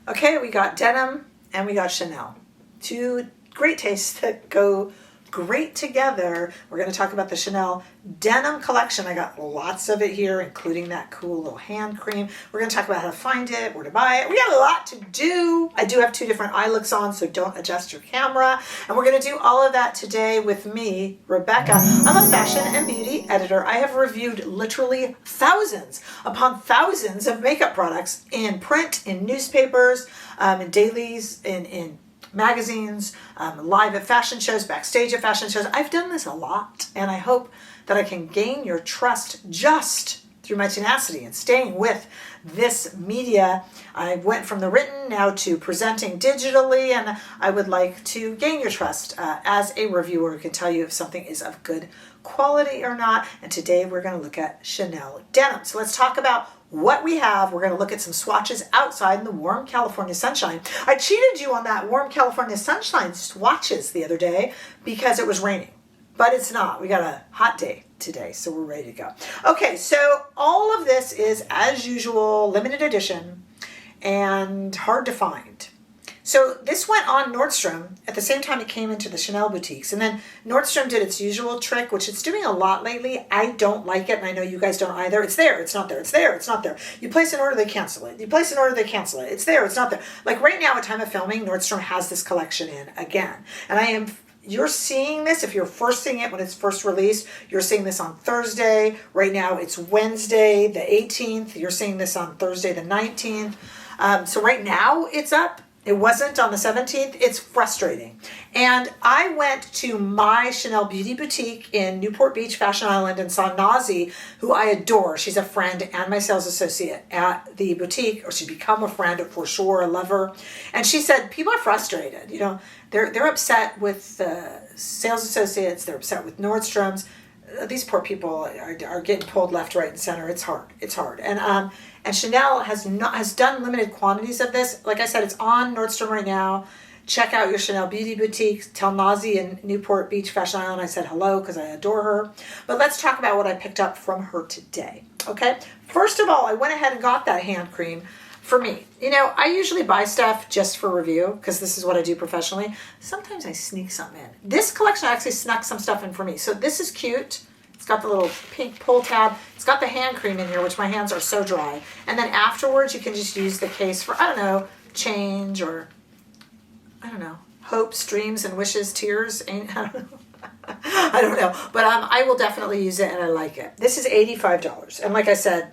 Okay, we got Denim and we got Chanel. Two great tastes that go great together. We're going to talk about the Chanel Denim collection. I got lots of it here, including that cool little hand cream. We're going to talk about how to find it, where to buy it. We got a lot to do. I do have two different eye looks on, so don't adjust your camera. And we're going to do all of that today with me, Rebecca. I'm a fashion and beauty editor. I have reviewed literally thousands upon thousands of makeup products in print, in newspapers, in dailies, in magazines, live at fashion shows, backstage at fashion shows. I've done this a lot, and I hope that I can gain your trust just through my tenacity and staying with this media. I went from the written now to presenting digitally, and I would like to gain your trust as a reviewer who can tell you if something is of good quality or not. And today we're going to look at Chanel Denim. So let's talk about what we have. We're going to look at some swatches outside in the warm California sunshine. I cheated you on that warm California sunshine swatches the other day because it was raining, but it's not. We got a hot day today, so we're ready to go. Okay, so all of this is, as usual, limited edition and hard to find. So this went on Nordstrom at the same time it came into the Chanel boutiques. And then Nordstrom did its usual trick, which it's doing a lot lately. I don't like it, and I know you guys don't either. It's there, it's not there, it's there, it's not there. You place an order, they cancel it. You place an order, they cancel it. It's there, it's not there. Like right now at time of filming, Nordstrom has this collection in again. And you're seeing this, if you're first seeing it when it's first released, you're seeing this on Thursday. Right now it's Wednesday, the 18th. You're seeing this on Thursday, the 19th. So right now it's up. It wasn't on the 17th. It's frustrating. And I went to my Chanel Beauty boutique in Newport Beach, Fashion Island, and saw Nazi, who I adore. She's a friend and my sales associate at the boutique, or she's become a friend for sure, a lover. And she said, people are frustrated. You know, they're upset with sales associates. They're upset with Nordstrom's. These poor people are getting pulled left, right, and center. It's hard. It's hard. And Chanel has done limited quantities of this. Like I said, it's on Nordstrom right now. Check out your Chanel Beauty boutique. Tell Nazi in Newport Beach, Fashion Island I said hello because I adore her. But let's talk about what I picked up from her today. Okay. First of all, I went ahead and got that hand cream for me. You know, I usually buy stuff just for review because this is what I do professionally. Sometimes I sneak something in. This collection actually snuck some stuff in for me. So this is cute. It's got the little pink pull tab. It's got the hand cream in here, which my hands are so dry. And then afterwards, you can just use the case for, I don't know, change or, I don't know, hopes, dreams, and wishes, tears. I don't know. I don't know. But I will definitely use it, and I like it. This is $85. And like I said,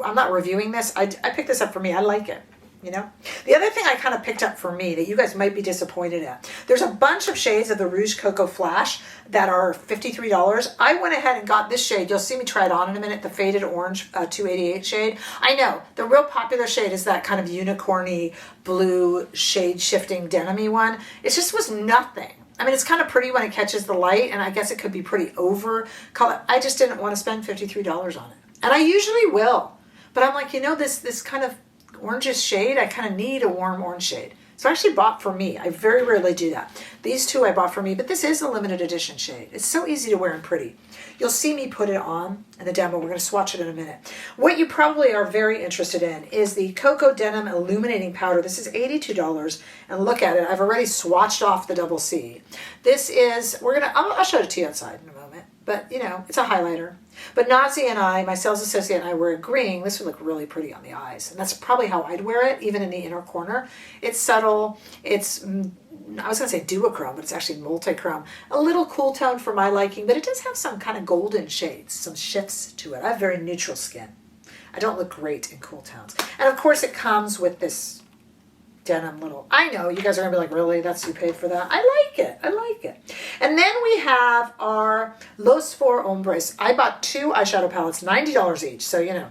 I'm not reviewing this. I picked this up for me. I like it. You know, the other thing I kind of picked up for me that you guys might be disappointed at, there's a bunch of shades of the Rouge Cocoa Flash that are $53. I went ahead and got this shade. You'll see me try it on in a minute, the Faded Orange 288 shade. I know the real popular shade is that kind of unicorny blue shade shifting denim-y one. It just was nothing. I mean, it's kind of pretty when it catches the light, and I guess it could be pretty over color. I just didn't want to spend $53 on it, and I usually will, but I'm like, you know, this kind of orangish shade, I kind of need a warm orange shade. So I actually bought for me. I very rarely do that. These two I bought for me, but this is a limited edition shade. It's so easy to wear and pretty. You'll see me put it on in the demo. We're going to swatch it in a minute. What you probably are very interested in is the Cocoa Denim Illuminating Powder. This is $82, and look at it. I've already swatched off the double C. This is, I'll show it to you outside in a moment, but you know, it's a highlighter. But Nazi and I, my sales associate and I, were agreeing this would look really pretty on the eyes. And that's probably how I'd wear it, even in the inner corner. It's subtle. It's, I was going to say duochrome, but it's actually multichrome. A little cool tone for my liking, but it does have some kind of golden shades, some shifts to it. I have very neutral skin. I don't look great in cool tones. And of course it comes with this denim little, I know you guys are gonna be like, really, that's you paid for that? I like it. I like it. And then we have our Los Four Hombres. I bought two eyeshadow palettes, $90 each, so you know.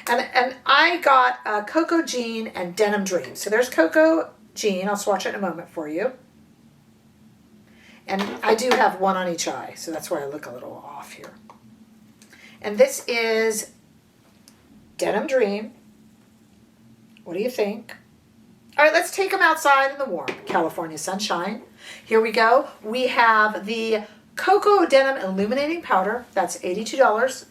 And I got Cocoa Jean and Denim Dream. So there's Cocoa Jean. I'll swatch it in a moment for you. And I do have one on each eye, so that's why I look a little off here. And this is Denim Dream. What do you think? All right, let's take them outside in the warm California sunshine. Here we go. We have the Cocoa Denim Illuminating Powder. That's $82.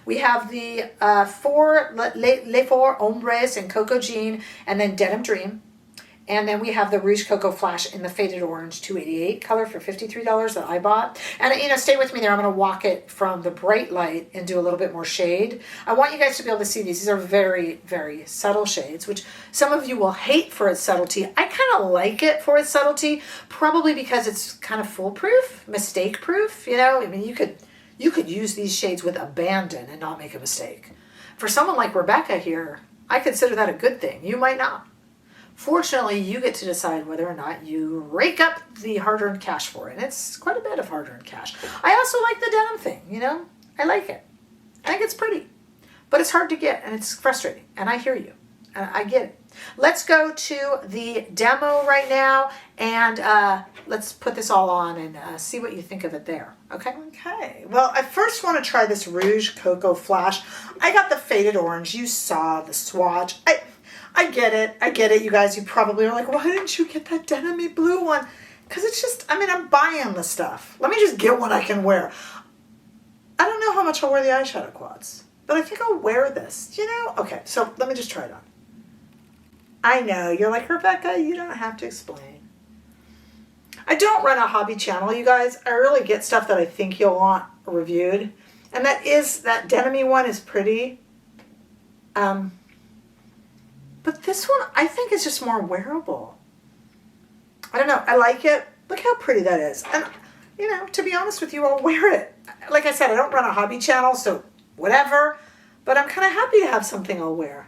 We have the Les Four Ombres in Cocoa Jean, and then Denim Dream. And then we have the Rouge Cocoa Flash in the Faded Orange 288 color for $53 that I bought. And, you know, stay with me there. I'm going to walk it from the bright light and do a little bit more shade. I want you guys to be able to see these. These are very, very subtle shades, which some of you will hate for its subtlety. I kind of like it for its subtlety, probably because it's kind of foolproof, mistake proof. You know, I mean, you could use these shades with abandon and not make a mistake. For someone like Rebecca here, I consider that a good thing. You might not. Fortunately, you get to decide whether or not you rake up the hard-earned cash for it. And it's quite a bit of hard-earned cash. I also like the denim thing, you know? I like it. I think it's pretty. But it's hard to get, and it's frustrating. And I hear you. And I get it. Let's go to the demo right now, and let's put this all on and see what you think of it there. Okay? Okay. Well, I first want to try this Rouge Cocoa Flash. I got the Faded Orange. You saw the swatch. I get it, you guys. You probably are like, why didn't you get that denim-y blue one? Because it's just, I mean, I'm buying the stuff. Let me just get what I can wear. I don't know how much I'll wear the eyeshadow quads, but I think I'll wear this, you know? Okay, so let me just try it on. I know, you're like, Rebecca, you don't have to explain. I don't run a hobby channel, you guys. I really get stuff that I think you'll want reviewed. And that denim-y one is pretty. But this one, I think, is just more wearable. I don't know. I like it. Look how pretty that is. And, you know, to be honest with you, I'll wear it. Like I said, I don't run a hobby channel, so whatever. But I'm kind of happy to have something I'll wear.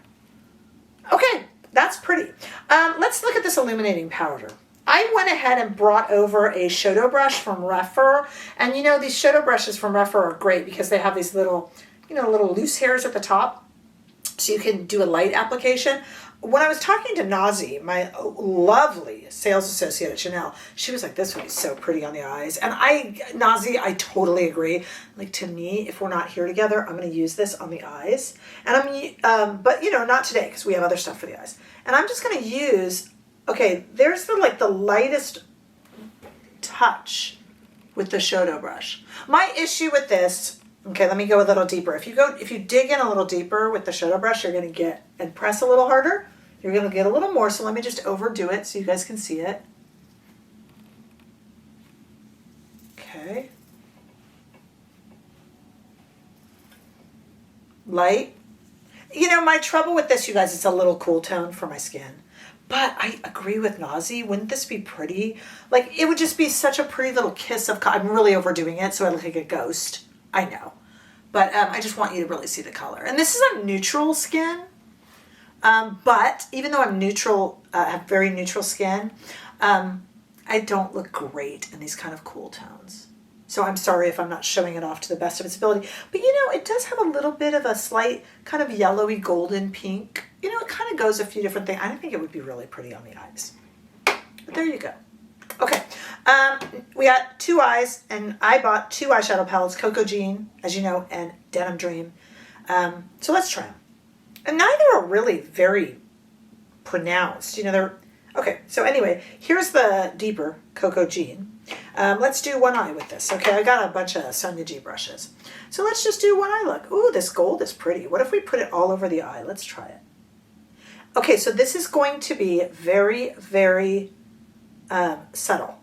Okay, that's pretty. Let's look at this illuminating powder. I went ahead and brought over a shadow brush from Rephr. And, you know, these shadow brushes from Rephr are great because they have these little, you know, little loose hairs at the top. So you can do a light application. When I was talking to Nazi, my lovely sales associate at Chanel, she was like, this would be so pretty on the eyes. And Nazi, I totally agree. Like, to me, if we're not here together, I'm going to use this on the eyes. And but you know, not today because we have other stuff for the eyes. And I'm just going to use, okay, there's the lightest touch with the shadow brush. My issue with this, okay, let me go a little deeper. If you dig in a little deeper with the shadow brush, you're going to get, and press a little harder, you're going to get a little more. So let me just overdo it so you guys can see it. Okay. Light. You know, my trouble with this, you guys, it's a little cool tone for my skin. But I agree with Nazi. Wouldn't this be pretty? Like, it would just be such a pretty little kiss of, I'm really overdoing it, so I look like a ghost. I know. But I just want you to really see the color. And this is a neutral skin. But even though I'm neutral, have very neutral skin, I don't look great in these kind of cool tones. So I'm sorry if I'm not showing it off to the best of its ability. But you know, it does have a little bit of a slight kind of yellowy golden pink. You know, it kind of goes a few different things. I think it would be really pretty on the eyes. But there you go. Okay, we got two eyes, and I bought two eyeshadow palettes, Cocoa Jean, as you know, and Denim Dream. So let's try them. And neither are really very pronounced. You know, they're, okay, so anyway, here's the deeper Cocoa Jean. Let's do one eye with this. Okay, I got a bunch of Sonia G brushes. So let's just do one eye look. Ooh, this gold is pretty. What if we put it all over the eye? Let's try it. Okay, so this is going to be very, very subtle.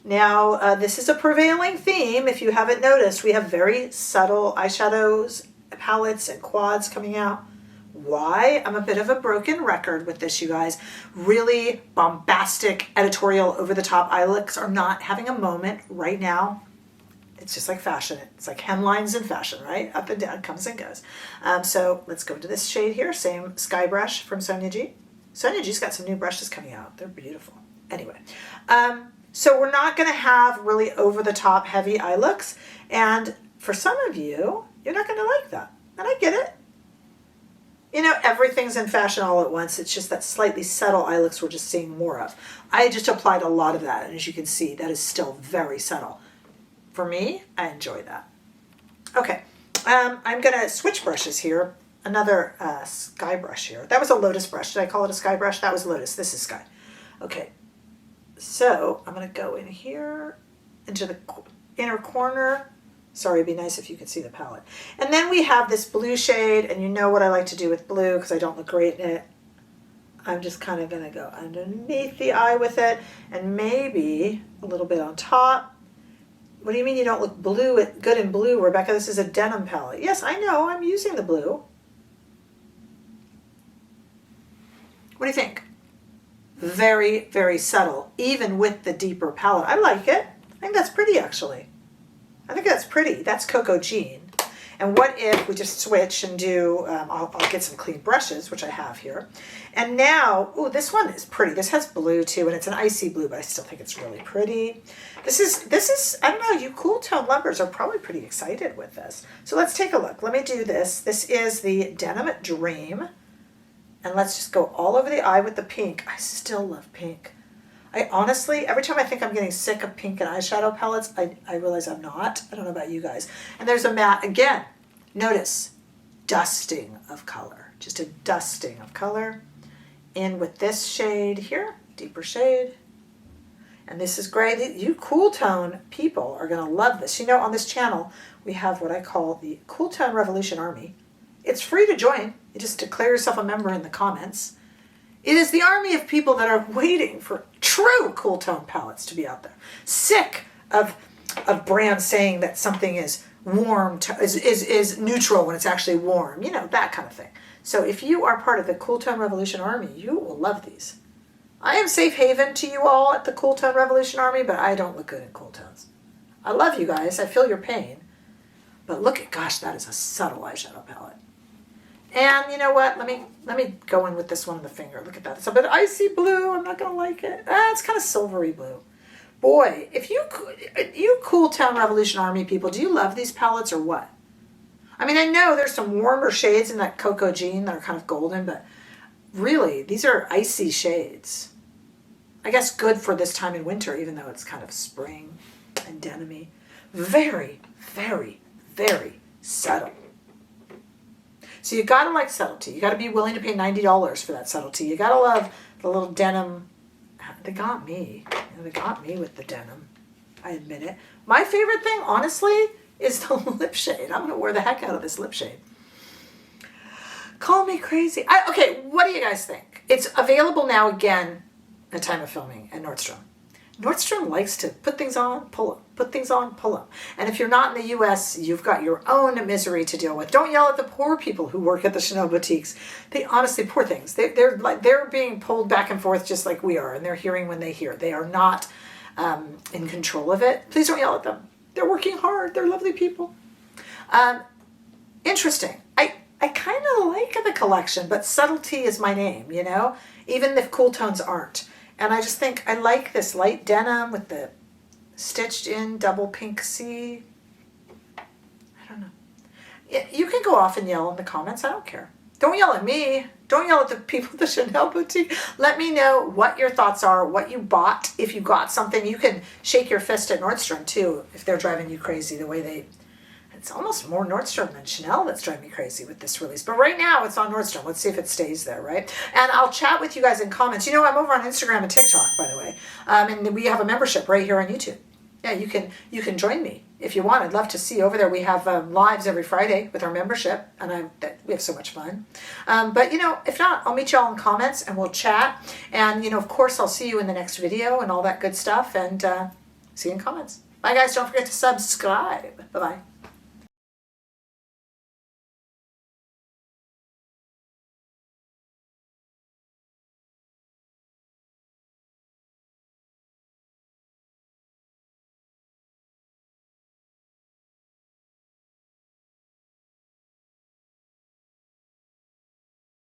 Now, this is a prevailing theme. If you haven't noticed, we have very subtle eyeshadows, palettes, and quads coming out. Why? I'm a bit of a broken record with this, you guys. Really bombastic, editorial, over-the-top eye looks are not having a moment right now. It's just like fashion. It's like hemlines in fashion, right? Up and down, comes and goes. So let's go to this shade here. Same Sky Brush from Sonia G. Sonia G's got some new brushes coming out. They're beautiful. Anyway, so we're not going to have really over-the-top heavy eye looks. And for some of you, you're not going to like that. And I get it. You know, everything's in fashion all at once. It's just that slightly subtle eye looks we're just seeing more of. I just applied a lot of that. And as you can see, that is still very subtle. For me, I enjoy that. Okay, I'm going to switch brushes here. Another Sky brush here. That was a Lotus brush. Did I call it a Sky brush? That was Lotus. This is Sky. Okay, so I'm going to go in here into the inner corner Sorry, it'd be nice if you could see the palette. And then we have this blue shade, and you know what I like to do with blue because I don't look great in it. I'm just kind of going to go underneath the eye with it and maybe a little bit on top. What do you mean you don't look good in blue, Rebecca? This is a denim palette. Yes, I know. I'm using the blue. What do you think? Very, very subtle, even with the deeper palette. I like it. I think that's pretty, actually. I think that's pretty. That's Cocoa Jean. And what if we just switch and do, I'll get some clean brushes, which I have here. And now, ooh, this one is pretty. This has blue too, and it's an icy blue, but I still think it's really pretty. This is, I don't know, you cool tone lovers are probably pretty excited with this. So let's take a look. Let me do this. This is the Denim Dream. And let's just go all over the eye with the pink. I still love pink. I honestly, every time I think I'm getting sick of pink and eyeshadow palettes, I realize I'm not. I don't know about you guys. And there's a matte, again, notice, dusting of color. Just a dusting of color. In with this shade here, deeper shade. And this is great. You cool tone people are going to love this. You know, on this channel, we have what I call the Cool Tone Revolution Army. It's free to join. You just declare yourself a member in the comments. It is the army of people that are waiting for true cool tone palettes to be out there. Sick of brands saying that something is warm, is neutral when it's actually warm. You know, that kind of thing. So if you are part of the Cool Tone Revolution Army, you will love these. I am safe haven to you all at the Cool Tone Revolution Army, but I don't look good in cool tones. I love you guys. I feel your pain. But look at, gosh, that is a subtle eyeshadow palette. And you know what? Let me go in with this one on the finger. Look at that. It's a bit icy blue. I'm not going to like it. It's kind of silvery blue. Boy, if you Cool Town Revolution Army people, do you love these palettes or what? I mean, I know there's some warmer shades in that Cocoa Jean that are kind of golden, but really, these are icy shades. I guess good for this time in winter, even though it's kind of spring and denim-y. Very, very, very subtle. So you gotta like subtlety. You gotta be willing to pay $90 for that subtlety. You gotta love the little denim. They got me. They got me with the denim. I admit it. My favorite thing, honestly, is the lip shade. I'm gonna wear the heck out of this lip shade. Call me crazy. Okay, what do you guys think? It's available now again at time of filming at Nordstrom. Nordstrom likes to put things on, pull them. Put things on, pull them. And if you're not in the US, you've got your own misery to deal with. Don't yell at the poor people who work at the Chanel boutiques. They honestly, poor things. They're being pulled back and forth just like we are, and they're hearing when they hear. They are not in control of it. Please don't yell at them. They're working hard. They're lovely people. Interesting. I kind of like the collection, but subtlety is my name, you know, even if cool tones aren't. And I just think I like this light denim with the stitched in double pink C. I don't know. You can go off and yell in the comments. I don't care. Don't yell at me. Don't yell at the people at the Chanel boutique. Let me know what your thoughts are, what you bought. If you got something, you can shake your fist at Nordstrom too if they're driving you crazy the way they... It's almost more Nordstrom than Chanel that's driving me crazy with this release. But right now, it's on Nordstrom. Let's see if it stays there, right? And I'll chat with you guys in comments. You know, I'm over on Instagram and TikTok, by the way. And we have a membership right here on YouTube. Yeah, you can join me if you want. I'd love to see you over there. We have lives every Friday with our membership, and we have so much fun. But, you know, if not, I'll meet you all in comments, and we'll chat. And, you know, of course, I'll see you in the next video and all that good stuff. And see you in comments. Bye, guys. Don't forget to subscribe. Bye-bye.